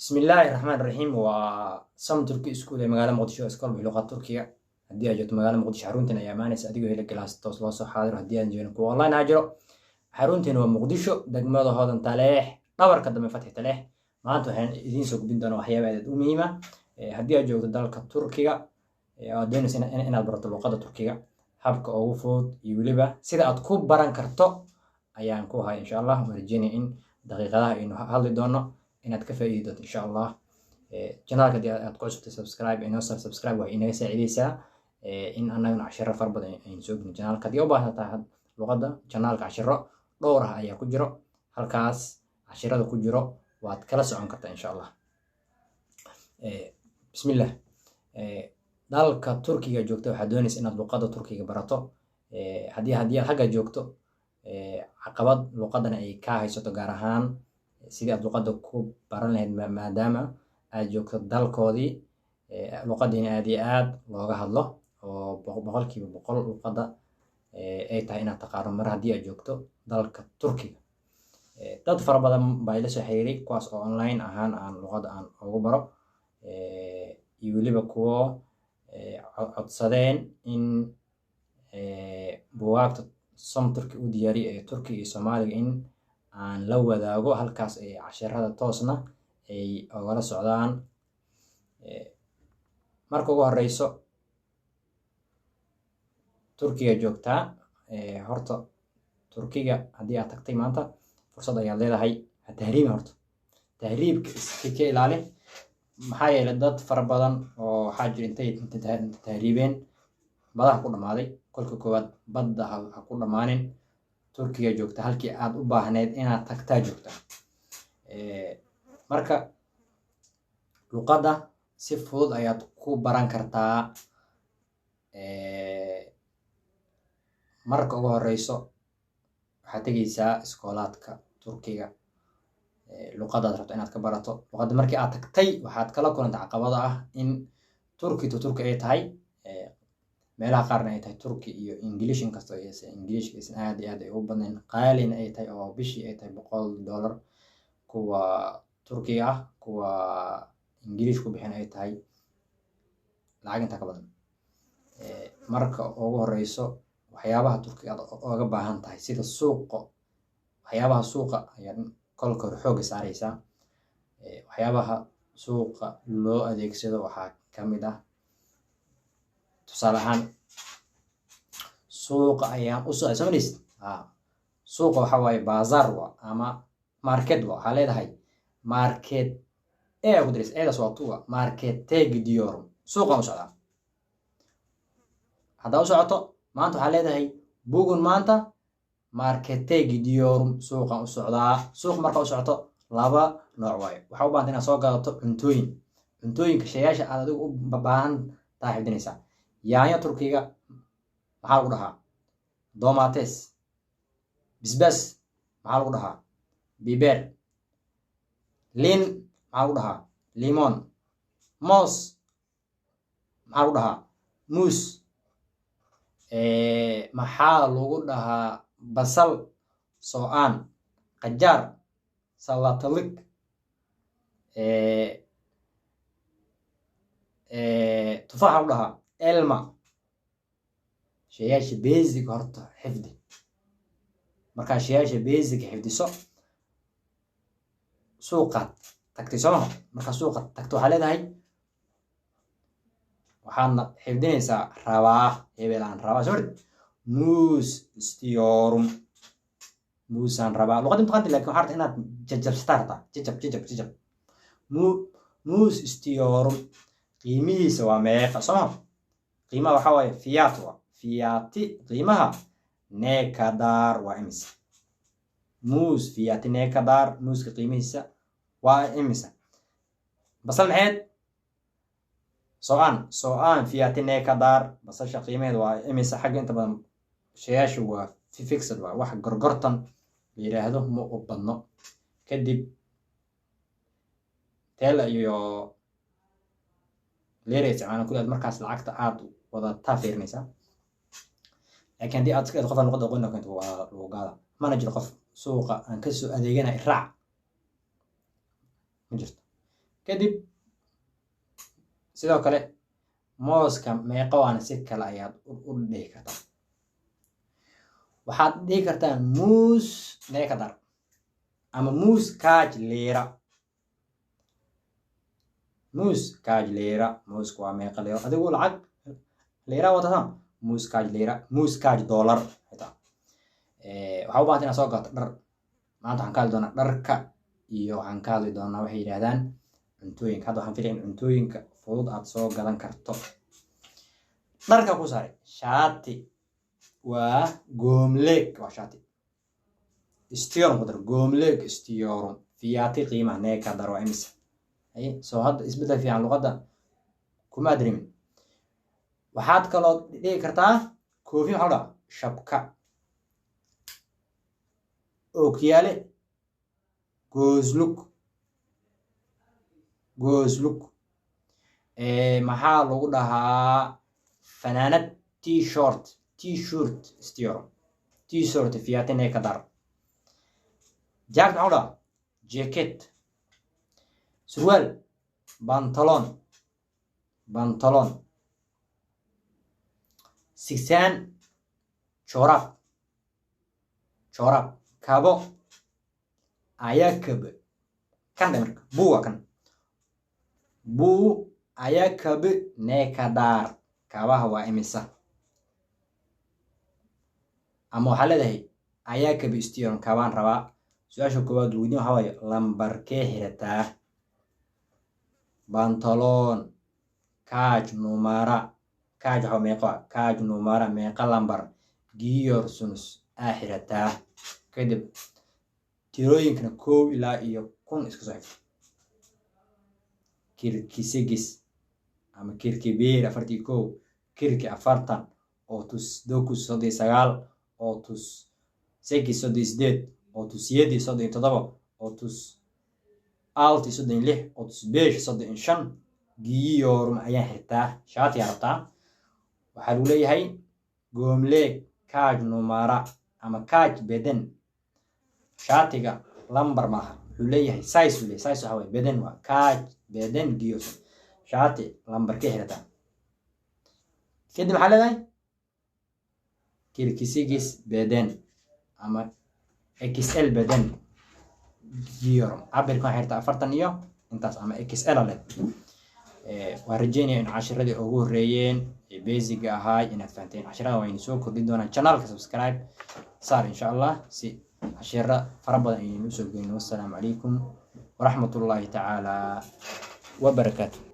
بسم الله الرحمن الرحيم وسم تركي اسكول مقالة مقدشو اسكول بلغة تركية هدي اجت مقالة مقدش حرونتنا يا مانس اديو هيلا كلاس توصل سو حاضر هدي انجينا كو والله ناجرو حرونتنا ومقدشو دغمدا هودن تالح دبر قدم فتح تالح ما انتو هن idin soo gudbin doono waxyaabo aad u muhiim ah hadii aad joogto dalka Turkiga oo doonaysa inaad barato luqadda Turkiga habka ugu fudud iyo waliba sida aad ku baran karto ayaan ku hayaa insha Allah marjini in daqiiqadaha inuu hadli doono inaad ka faa'iido insha Allah channelka aad ku cusubtay subscribe inoo subscribe waa inaga saacideysaa in anaguna cashiro far badan aynu soo gelin channelka hadii u baahataa luqadda channelka cashiro dhowr ah ayaa ku jiro halkaas cashirada ku jiro waad kala socon kartaa insha Allah bismillah dalka Turkiga joogto waxaad doonaysaa inaad luqadda Turkiga barato hadii aad xagga joogto caqabad luqadana ay ka haysato gaar ahaan sidii aad luqadda ku baran lahayd maadaama aad joogto dalkoodii luqadiina aad iyo aad looga hadlo oo boqolkiiba boqol luqadda ay tahay inaad taqaano mar haddii aad joogto dalka Turkiga dad fara badan baa ila soo xiriiray kuwaas oo online ahaan aan luqadda aan ugu baro iyo waliba kuwo codsadeen in buugaagta som turki u diyaariyay ee Turkiga iyo Soomaaliga in aan la wadaago halkaas ay casharada toosna ay ogala socdaan marka ugu horeyso Turkiga joogtaa horta Turkiga hadii aad tagtay maanta fursad ayaad leedahay tahriib horta tahriibka iska ilaali maxaa yeelay dad fara badan oo waxaa jira intay tahriibeen badaha ku dhamaaday kolka koowaad badda ha ku dhamaanin Turkiga joogta halkii aad u baahneed inaad tagtaa joogta marka luqadda si fudud ayaad ku baran kartaa marka ugu horeyso waxaad tegaysaa iskoolaadka Turkiga luqadda rabto inaad ka barato luqadda markii aad tagtay waxaad kala kulantay caqabado ah in Turki ay tahay meelaha qaarna ay tahay Turki iyo English inkastoo Englishka aad iyo aad ay u badnayn qaalina ay tahay oo bishii ay tahay $100 kuwa Turkiga ah kuwa English ku bixin ay tahay lacag inta ka badan marka ugu horeyso waxyaabaha Turkiga aad uga baahan tahay sida suuqa waxyaabaha suuqa ayaa kolka hore xoog saaraysaa waxyaabaha suuqa loo adeegsado waxaa kamid ah tusaale ahaan suuqa ayaan u soo samaynaysa suuqa waxa waaye bazaar ama market waxaa leedahay market ee ku diris eedas waa tuwa markete gidiyorum suuqa u socdaa hadda u socoto maanta waxaa leedahay bugun maanta markete gidiyorum suuqa u socdaa suuq marka u socoto laba nooc waaye waxa u baahan inaad soo gadato cuntooyinka shay'aasha aad adigu u baahan tahay xidinaysa yaanyo Turkiga maxaa lagu dhahaa domates bisbas maxaa lagu dhahaa biber lin maxaa lagu dhahaa limon moos maxaa lagu dhahaa muus maxaa lagu dhahaa basal so'aan qajaar salatalik tufaax lagu dhahaa elma shay'aasha basic horta xifdi marka shay'aasha basic xifdiso suuqaad tagtay soo marka suuqaad tagto waxaa leedahay waxaadna xifdinaysaa rabaa hebelaan rabaa soo muus istiyorum muusaan rabaa luqadda inta laakiin waxaad inaad jajabstarta jajab muus istiyorum qiimihiisa waa meeqa soo qiimaha waxa waaye fiyati qiimaha ne kadar waa imisa muus fiyati ne kadar muuska qiimihiisa waa imisa basal maxayd so'aan fiyati ne kadar basasha qiimaheeda waa imisa xagga inta badan shay'aashu waa fixed waa wax gorgortan la yiraahdo ma u badno kadib tela iyo leereys aan ku markaas lacagta aad wada taafiirnaysa laakiin hadii aad iska qof luqadda aqoon noqoto waa luqada mana jiro qof suuqa aan ka soo adeeganay raac ma jirto kadib sidoo kale mooska meeqa waana si kale ayaad u dhihi kartaa. waxaad dhihi kartaa muus neeka dar ama muus kaaj leera. muus kaaj leera, muuska waa meeqa leero, adigu lacag leera watataan muus kaaj leera, muus kaaj dollar xitaa. waxaa u baahan inaad soo gaato dhar. maanta waxaan ka hadli doonaa dharka iyo waxaan ka hadli doonaa waxay yidhaahdaan cuntooyinka. hadda waxaan filaya in cuntooyinka fudud aad soo gadan karto. dharka ku saaray shaati waa goomleeg, waa shaati istiyoorum ku dar, goomleeg istiyoorum fiyaati qiimaha neeka dar waa imisa. soo hadda isbedel fiican luqadda kuma adrimin. waxaad kaloo dhigi kartaa koofi, maxaa dhaha shabka, ookiyaale, gooslug, maxaa lagu dhahaa fanaanad, t-shirt istiyoorum, t-shirt fiyaati neeka dar. jacket maxaa dhaha jacket, surwaal, bantalon, sigsaan, choorab, kabo, ayakab, kan marka buu waa kan, buu ayakab neeka daar, kabaha waa imisa. ama waxaa leedahay ayakab istiyoorum kabaan rabaa. su-aasha koowaad weydiin waxaa waaye lambarkee xirataa. bantalon kaaj numara, kaaj waxaa meeqa, kaaj numara meeqa lambar, giyor sunus aa xirataa. kadib tirooyinkana 1 ilaa iyo 1000 iska soo xigto. kirkisigis ama kirkibeer 41, kirki 40, otus dokus 39, otus segis 38, otus yedi 37, otus alti 36, otus beesh 35, giyorum ayaa xirtaa. shaati arabtaa waxaa lagu leeyahay goomleeg kaaj numara ama kaaj beden. shaatiga lambar maaha, wuxuu leeyahay size. waxaa waye beden waa kaaj beden giyor. shaati lambarkee xirataa. kadib maxaa leedahay kirkisigis beden ama XL beden giyorum. cabirka waxaa xirtaa 40 iyo intaas ama XL leh. waan rajeynaya in cashiradii ugu horeeyeen ee basic ahaa inaad fahanteen. cashirada waa soo kordhin doonaan. channelka subscribe saar insha Allah si cashiro fara badan aynu soo geyno. wassalaamu calaykum waraxmatullaahi tacaala wabarakaatuh.